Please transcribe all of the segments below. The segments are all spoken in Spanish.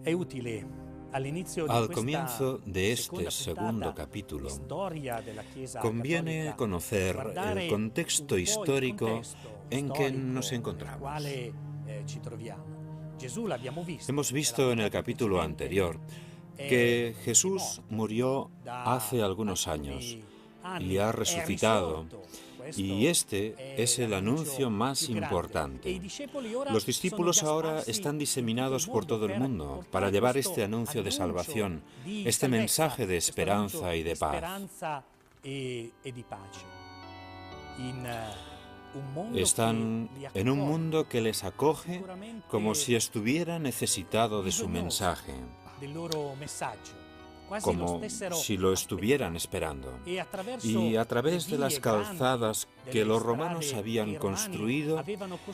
Al comienzo de este segundo capítulo, conviene conocer el contexto histórico en que nos encontramos. Hemos visto en el capítulo anterior que Jesús murió hace algunos años y ha resucitado, y este es el anuncio más importante. Los discípulos ahora están diseminados por todo el mundo para llevar este anuncio de salvación, este mensaje de esperanza y de paz. Están en un mundo que les acoge como si estuviera necesitado de su mensaje, como si lo estuvieran esperando. Y a través de las calzadas que los romanos habían construido,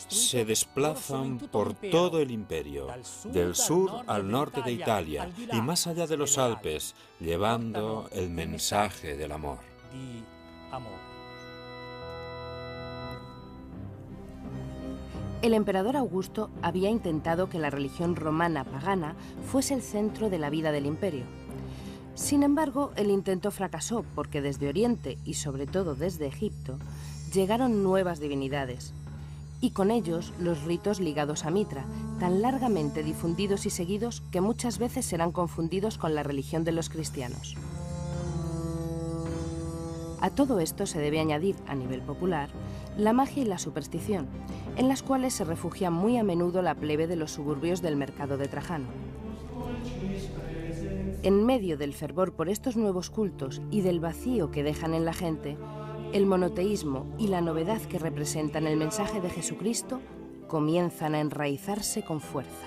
se desplazan por todo el imperio, del sur al norte de Italia y más allá de los Alpes, llevando el mensaje del amor. El emperador Augusto había intentado que la religión romana pagana fuese el centro de la vida del imperio. Sin embargo, el intento fracasó porque desde Oriente y sobre todo desde Egipto llegaron nuevas divinidades y con ellos los ritos ligados a Mitra, tan largamente difundidos y seguidos que muchas veces serán confundidos con la religión de los cristianos. A todo esto se debe añadir, a nivel popular, la magia y la superstición, en las cuales se refugia muy a menudo la plebe de los suburbios del mercado de Trajano. En medio del fervor por estos nuevos cultos y del vacío que dejan en la gente, el monoteísmo y la novedad que representan el mensaje de Jesucristo comienzan a enraizarse con fuerza.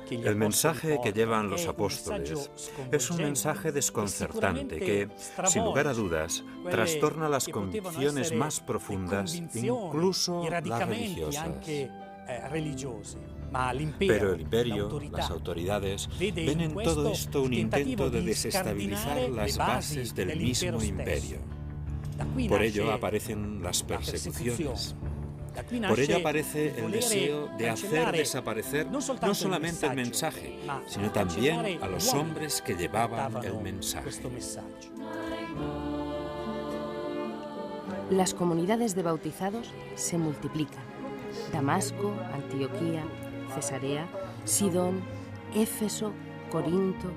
El mensaje que llevan los apóstoles es un mensaje desconcertante que, sin lugar a dudas, trastorna las convicciones más profundas, incluso las religiosas. Pero el imperio, las autoridades, ven en todo esto un intento de desestabilizar las bases del mismo imperio. Por ello aparecen las persecuciones. Por ello aparece el deseo de hacer desaparecer no solamente el mensaje, sino también a los hombres que llevaban el mensaje. Las comunidades de bautizados se multiplican. Damasco, Antioquía, Cesarea, Sidón, Éfeso, Corinto.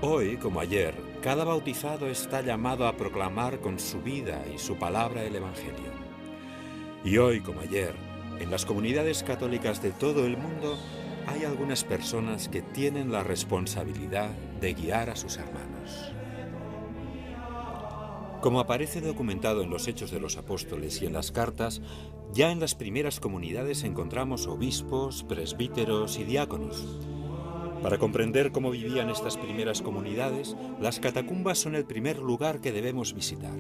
Hoy, como ayer, cada bautizado está llamado a proclamar con su vida y su palabra el Evangelio. Y hoy, como ayer, en las comunidades católicas de todo el mundo, hay algunas personas que tienen la responsabilidad de guiar a sus hermanos. Como aparece documentado en los Hechos de los Apóstoles y en las cartas, ya en las primeras comunidades encontramos obispos, presbíteros y diáconos. Para comprender cómo vivían estas primeras comunidades, las catacumbas son el primer lugar que debemos visitar.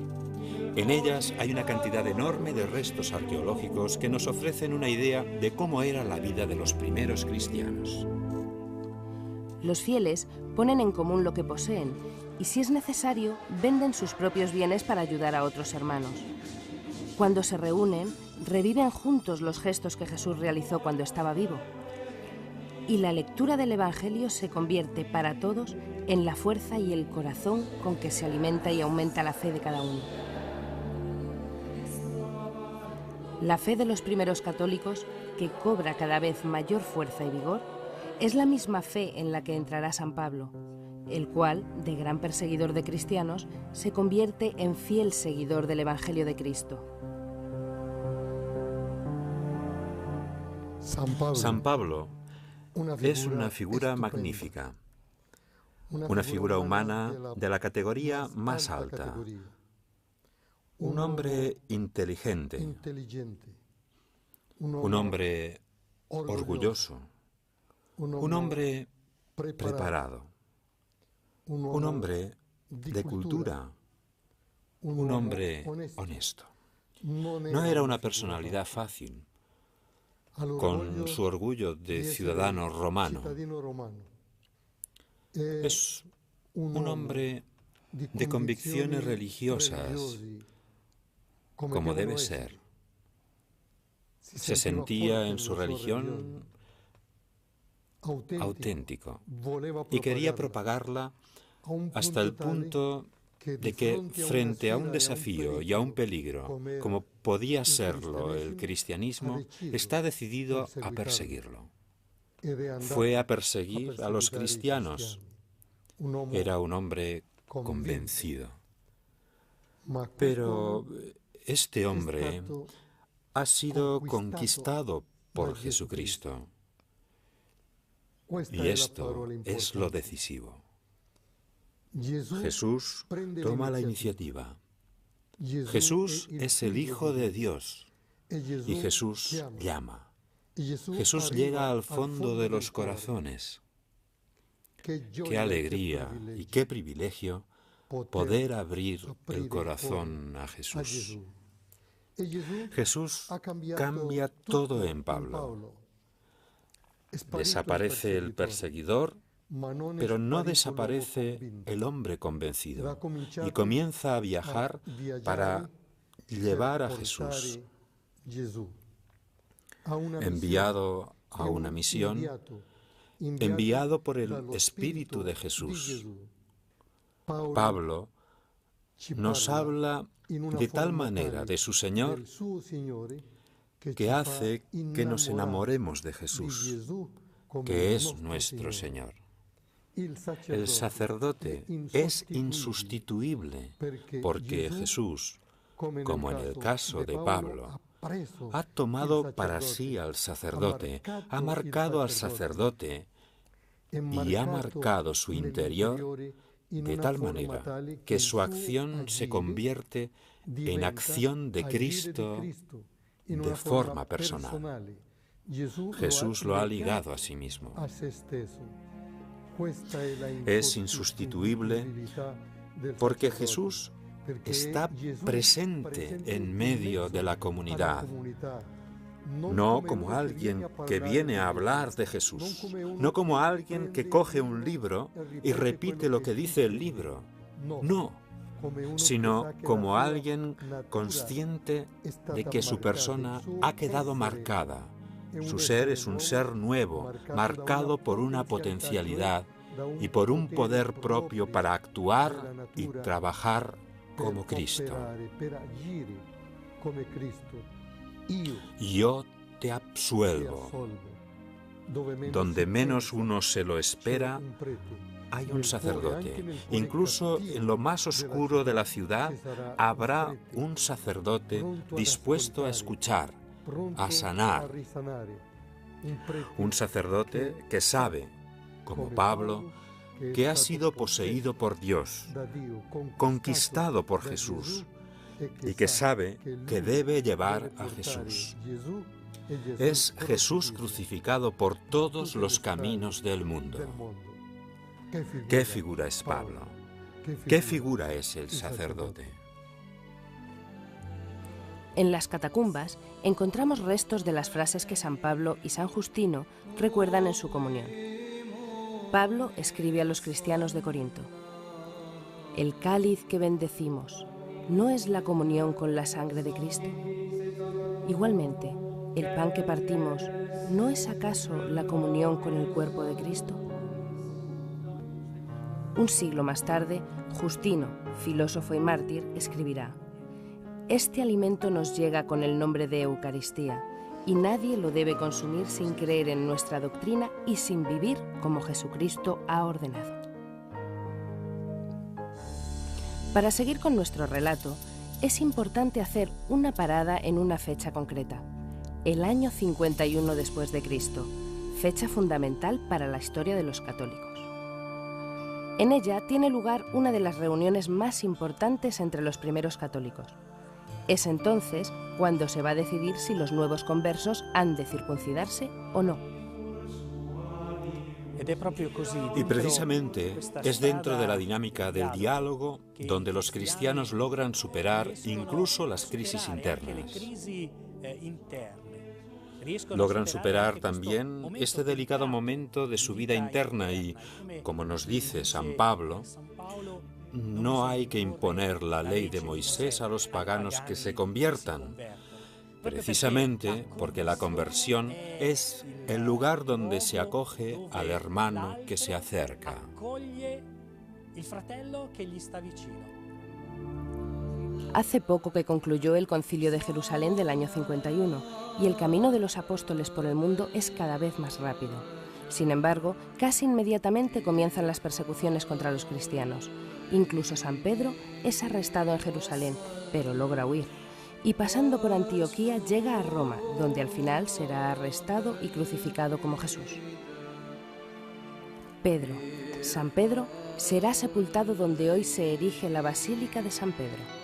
En ellas hay una cantidad enorme de restos arqueológicos que nos ofrecen una idea de cómo era la vida de los primeros cristianos. Los fieles ponen en común lo que poseen y, si es necesario, venden sus propios bienes para ayudar a otros hermanos. Cuando se reúnen, reviven juntos los gestos que Jesús realizó cuando estaba vivo. Y la lectura del Evangelio se convierte para todos en la fuerza y el corazón con que se alimenta y aumenta la fe de cada uno. La fe de los primeros católicos, que cobra cada vez mayor fuerza y vigor, es la misma fe en la que entrará San Pablo, el cual, de gran perseguidor de cristianos, se convierte en fiel seguidor del Evangelio de Cristo. San Pablo es una figura magnífica, una figura humana de la categoría más alta, un hombre inteligente, un hombre orgulloso, un hombre preparado, un hombre de cultura, un hombre honesto. No era una personalidad fácil, con su orgullo de ciudadano romano. Es un hombre de convicciones religiosas, como debe ser. se sentía en su religión auténtico y quería propagarla hasta el punto de que, frente a un desafío y a un peligro, como podía serlo el cristianismo, está decidido a perseguirlo. Fue a perseguir a los cristianos. Era un hombre convencido. Pero este hombre ha sido conquistado por Jesucristo. Y esto es lo decisivo. Jesús toma la iniciativa. Jesús es el Hijo de Dios y Jesús llama. Jesús llega al fondo de los corazones. Qué alegría y qué privilegio poder abrir el corazón a Jesús. Jesús cambia todo en Pablo. Desaparece el perseguidor, pero no desaparece el hombre convencido y comienza a viajar para llevar a Jesús. Enviado a una misión, enviado por el Espíritu de Jesús. Pablo nos habla de tal manera de su Señor que hace que nos enamoremos de Jesús, que es nuestro Señor. El sacerdote es insustituible porque Jesús, como en el caso de Pablo, ha tomado para sí al sacerdote, ha marcado al sacerdote y ha marcado su interior de tal manera que su acción se convierte en acción de Cristo de forma personal. Jesús lo ha ligado a sí mismo. Es insustituible porque Jesús está presente en medio de la comunidad, no como alguien que viene a hablar de Jesús, no como alguien que coge un libro y repite lo que dice el libro, no, sino como alguien consciente de que su persona ha quedado marcada. Su ser es un ser nuevo, marcado por una potencialidad y por un poder propio para actuar y trabajar como Cristo. Yo te absuelvo. Donde menos uno se lo espera, hay un sacerdote. Incluso en lo más oscuro de la ciudad habrá un sacerdote dispuesto a escuchar, a sanar. Un sacerdote que sabe, como Pablo, que ha sido poseído por Dios, conquistado por Jesús, y que sabe que debe llevar a Jesús. Es Jesús crucificado por todos los caminos del mundo. ¿Qué figura es Pablo? ¿Qué figura es el sacerdote? En las catacumbas encontramos restos de las frases que San Pablo y San Justino recuerdan en su comunión. Pablo escribe a los cristianos de Corinto: «El cáliz que bendecimos, ¿no es la comunión con la sangre de Cristo? Igualmente, el pan que partimos, ¿no es acaso la comunión con el cuerpo de Cristo?». Un siglo más tarde, Justino, filósofo y mártir, escribirá: «Este alimento nos llega con el nombre de Eucaristía, y nadie lo debe consumir sin creer en nuestra doctrina y sin vivir como Jesucristo ha ordenado». Para seguir con nuestro relato, es importante hacer una parada en una fecha concreta: el año 51 después de Cristo, fecha fundamental para la historia de los católicos. En ella tiene lugar una de las reuniones más importantes entre los primeros católicos. Es entonces cuando se va a decidir si los nuevos conversos han de circuncidarse o no. Y precisamente es dentro de la dinámica del diálogo donde los cristianos logran superar incluso las crisis internas. Logran superar también este delicado momento de su vida interna y, como nos dice San Pablo, no hay que imponer la ley de Moisés a los paganos que se conviertan, precisamente porque la conversión es el lugar donde se acoge al hermano que se acerca. Hace poco que concluyó el Concilio de Jerusalén del año 51 y el camino de los apóstoles por el mundo es cada vez más rápido. Sin embargo, casi inmediatamente comienzan las persecuciones contra los cristianos. Incluso San Pedro es arrestado en Jerusalén, pero logra huir. Y pasando por Antioquía llega a Roma, donde al final será arrestado y crucificado como Jesús. San Pedro, será sepultado donde hoy se erige la Basílica de San Pedro.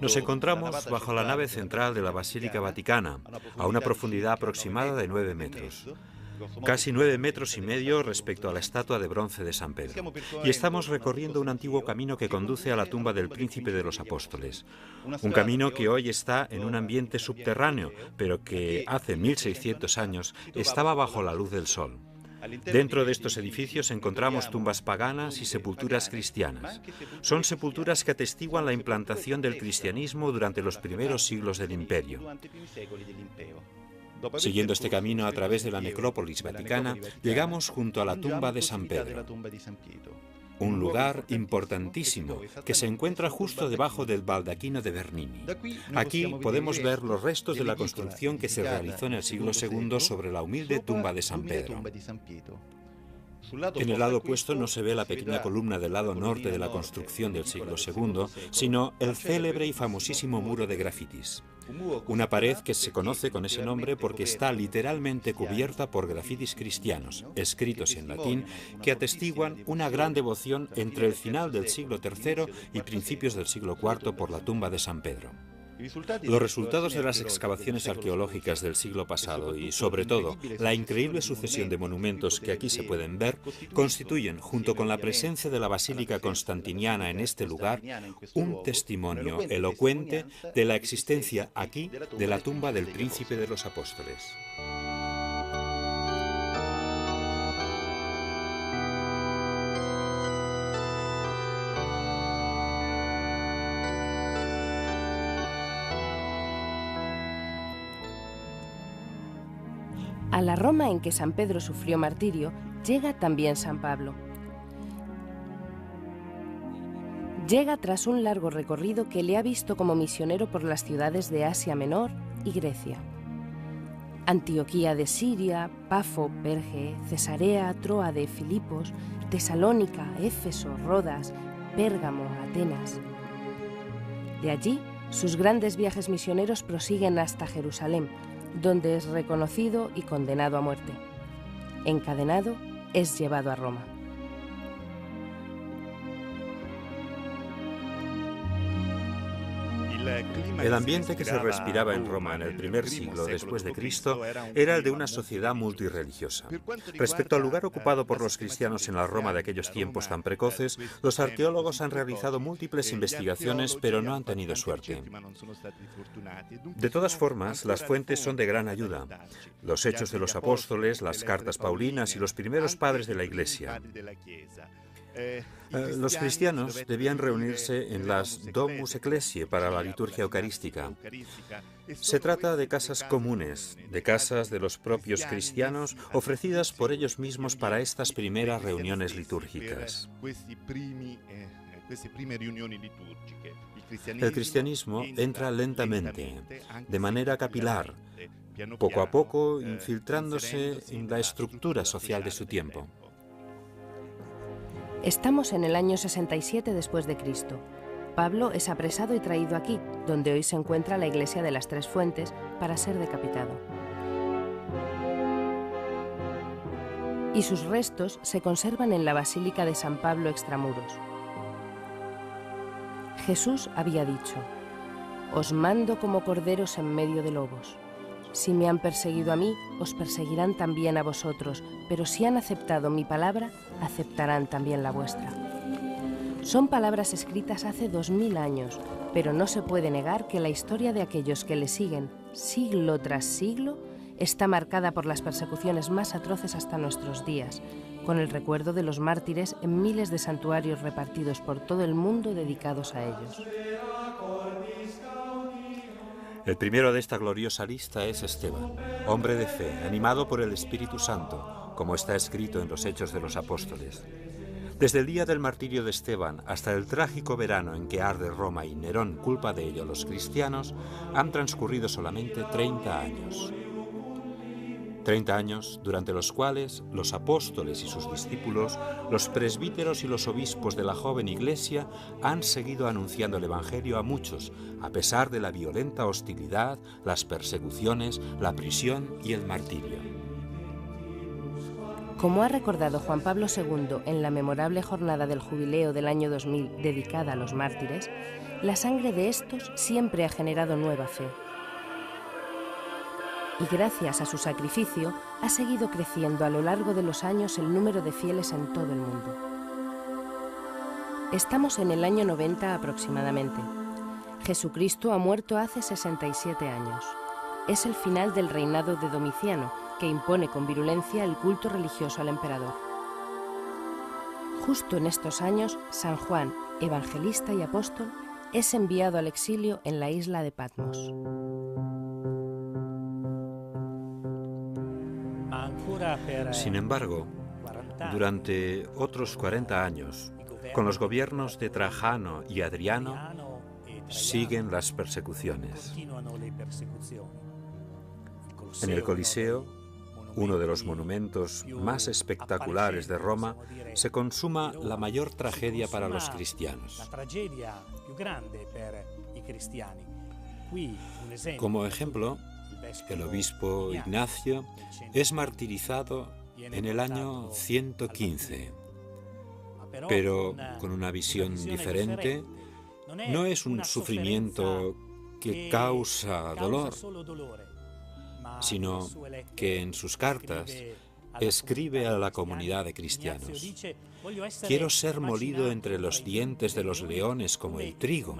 Nos encontramos bajo la nave central de la Basílica Vaticana, a una profundidad aproximada de 9 metros. Casi 9 metros y medio respecto a la estatua de bronce de San Pedro. Y estamos recorriendo un antiguo camino que conduce a la tumba del Príncipe de los Apóstoles. Un camino que hoy está en un ambiente subterráneo, pero que hace 1600 años estaba bajo la luz del sol. Dentro de estos edificios encontramos tumbas paganas y sepulturas cristianas. Son sepulturas que atestiguan la implantación del cristianismo durante los primeros siglos del imperio. Siguiendo este camino a través de la necrópolis vaticana, llegamos junto a la tumba de San Pedro. Un lugar importantísimo que se encuentra justo debajo del baldaquino de Bernini. Aquí podemos ver los restos de la construcción que se realizó en el siglo II sobre la humilde tumba de San Pedro. En el lado opuesto no se ve la pequeña columna del lado norte de la construcción del siglo II, sino el célebre y famosísimo muro de grafitis. Una pared que se conoce con ese nombre porque está literalmente cubierta por grafitis cristianos, escritos en latín, que atestiguan una gran devoción entre el final del siglo III y principios del siglo IV por la tumba de San Pedro. Los resultados de las excavaciones arqueológicas del siglo pasado y, sobre todo, la increíble sucesión de monumentos que aquí se pueden ver, constituyen, junto con la presencia de la Basílica Constantiniana en este lugar, un testimonio elocuente de la existencia aquí de la tumba del Príncipe de los Apóstoles. A la Roma en que San Pedro sufrió martirio, llega también San Pablo. Llega tras un largo recorrido que le ha visto como misionero por las ciudades de Asia Menor y Grecia. Antioquía de Siria, Pafo, Perge, Cesarea, Tróade, Filipos, Tesalónica, Éfeso, Rodas, Pérgamo, Atenas. De allí, sus grandes viajes misioneros prosiguen hasta Jerusalén, donde es reconocido y condenado a muerte. Encadenado, es llevado a Roma. El ambiente que se respiraba en Roma en el primer siglo después de Cristo era el de una sociedad multirreligiosa. Respecto al lugar ocupado por los cristianos en la Roma de aquellos tiempos tan precoces, los arqueólogos han realizado múltiples investigaciones, pero no han tenido suerte. De todas formas, las fuentes son de gran ayuda. Los Hechos de los Apóstoles, las cartas paulinas y los primeros padres de la Iglesia. Los cristianos debían reunirse en las Domus Ecclesiae para la liturgia eucarística. Se trata de casas comunes, de casas de los propios cristianos ofrecidas por ellos mismos para estas primeras reuniones litúrgicas. El cristianismo entra lentamente, de manera capilar, poco a poco infiltrándose en la estructura social de su tiempo. Estamos en el año 67 después de Cristo. Pablo es apresado y traído aquí, donde hoy se encuentra la iglesia de las Tres Fuentes, para ser decapitado. Y sus restos se conservan en la Basílica de San Pablo extramuros. Jesús había dicho: «Os mando como corderos en medio de lobos. Si me han perseguido a mí, os perseguirán también a vosotros, pero si han aceptado mi palabra, aceptarán también la vuestra». Son palabras escritas hace 2000 años, pero no se puede negar que la historia de aquellos que le siguen, siglo tras siglo, está marcada por las persecuciones más atroces hasta nuestros días, con el recuerdo de los mártires en miles de santuarios repartidos por todo el mundo dedicados a ellos. El primero de esta gloriosa lista es Esteban, hombre de fe, animado por el Espíritu Santo, como está escrito en los Hechos de los Apóstoles. Desde el día del martirio de Esteban hasta el trágico verano en que arde Roma y Nerón culpa de ello a los cristianos, han transcurrido solamente 30 años. 30 años durante los cuales los apóstoles y sus discípulos, los presbíteros y los obispos de la joven iglesia han seguido anunciando el Evangelio a muchos, a pesar de la violenta hostilidad, las persecuciones, la prisión y el martirio. Como ha recordado Juan Pablo II en la memorable jornada del jubileo del año 2000 dedicada a los mártires, la sangre de estos siempre ha generado nueva fe. Y gracias a su sacrificio ha seguido creciendo a lo largo de los años el número de fieles en todo el mundo. Estamos en el año 90 aproximadamente. Jesucristo ha muerto hace 67 años. Es el final del reinado de Domiciano, que impone con virulencia el culto religioso al emperador. Justo en estos años, San Juan, evangelista y apóstol, es enviado al exilio en la isla de Patmos. Sin embargo, durante otros 40 años, con los gobiernos de Trajano y Adriano, siguen las persecuciones. En el Coliseo, uno de los monumentos más espectaculares de Roma, se consuma la mayor tragedia para los cristianos. Como ejemplo, el obispo Ignacio es martirizado en el año 115, pero con una visión diferente. No es un sufrimiento que causa dolor, sino que en sus cartas escribe a la comunidad de cristianos: quiero ser molido entre los dientes de los leones como el trigo,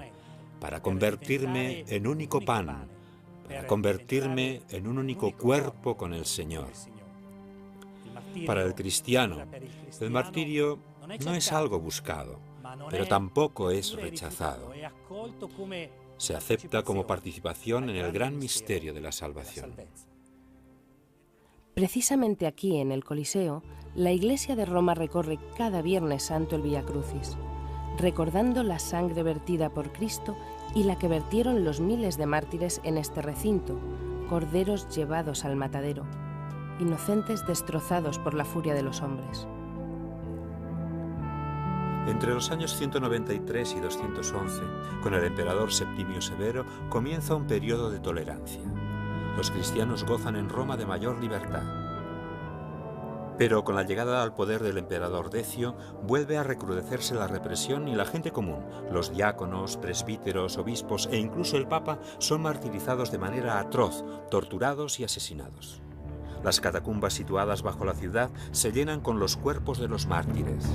para convertirme en único pan, para convertirme en un único cuerpo con el Señor. Para el cristiano, el martirio no es algo buscado, pero tampoco es rechazado. Se acepta como participación en el gran misterio de la salvación. Precisamente aquí, en el Coliseo, la Iglesia de Roma recorre cada Viernes Santo el Vía Crucis, recordando la sangre vertida por Cristo y la que vertieron los miles de mártires en este recinto, corderos llevados al matadero, inocentes destrozados por la furia de los hombres. Entre los años 193 y 211, con el emperador Septimio Severo, comienza un periodo de tolerancia. Los cristianos gozan en Roma de mayor libertad. Pero con la llegada al poder del emperador Decio, vuelve a recrudecerse la represión y la gente común, los diáconos, presbíteros, obispos e incluso el Papa son martirizados de manera atroz, torturados y asesinados. Las catacumbas situadas bajo la ciudad se llenan con los cuerpos de los mártires.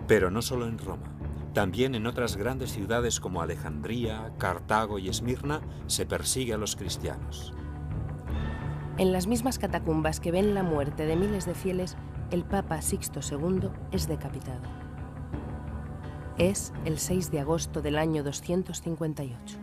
Pero no solo en Roma. También en otras grandes ciudades como Alejandría, Cartago y Esmirna se persigue a los cristianos. En las mismas catacumbas que ven la muerte de miles de fieles, el Papa Sixto II es decapitado. Es el 6 de agosto del año 258.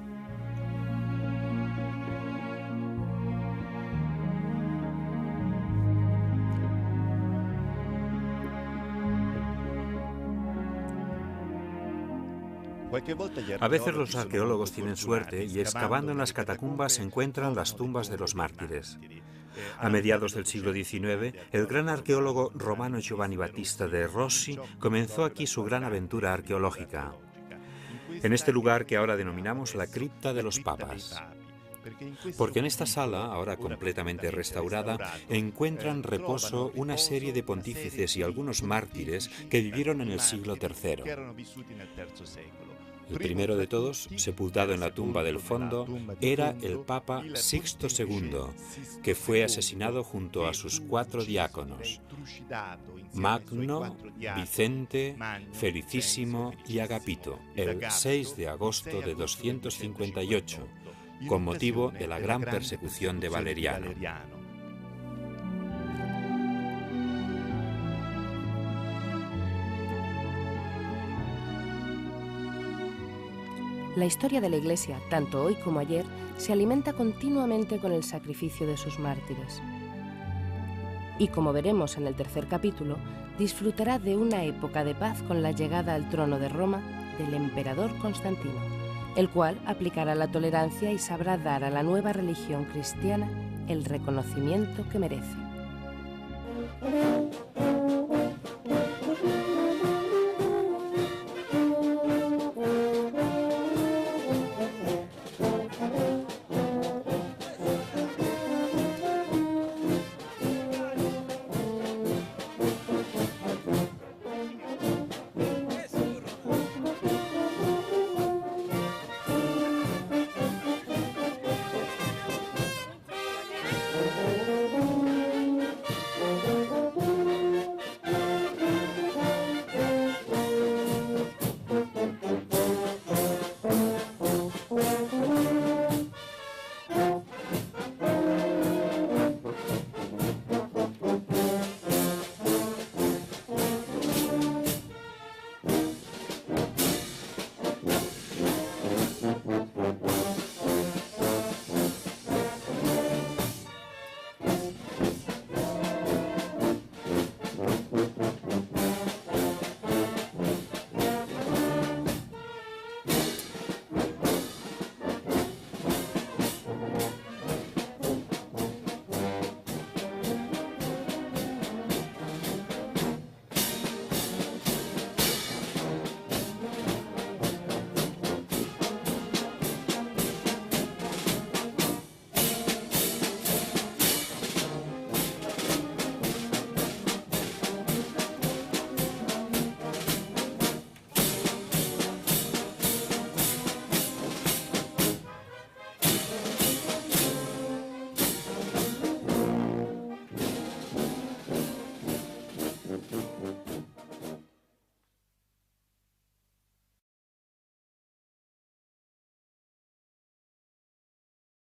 A veces los arqueólogos tienen suerte y excavando en las catacumbas encuentran las tumbas de los mártires. A mediados del siglo XIX, el gran arqueólogo romano Giovanni Battista de Rossi comenzó aquí su gran aventura arqueológica, en este lugar que ahora denominamos la cripta de los papas. Porque en esta sala, ahora completamente restaurada, encuentran reposo una serie de pontífices y algunos mártires que vivieron en el siglo III. El primero de todos, sepultado en la tumba del fondo, era el Papa Sixto II, que fue asesinado junto a sus 4 diáconos, Magno, Vicente, Felicísimo y Agapito, el 6 de agosto de 258, con motivo de la gran persecución de Valeriano. La historia de la Iglesia, tanto hoy como ayer, se alimenta continuamente con el sacrificio de sus mártires. Y como veremos en el tercer capítulo, disfrutará de una época de paz con la llegada al trono de Roma del emperador Constantino, el cual aplicará la tolerancia y sabrá dar a la nueva religión cristiana el reconocimiento que merece.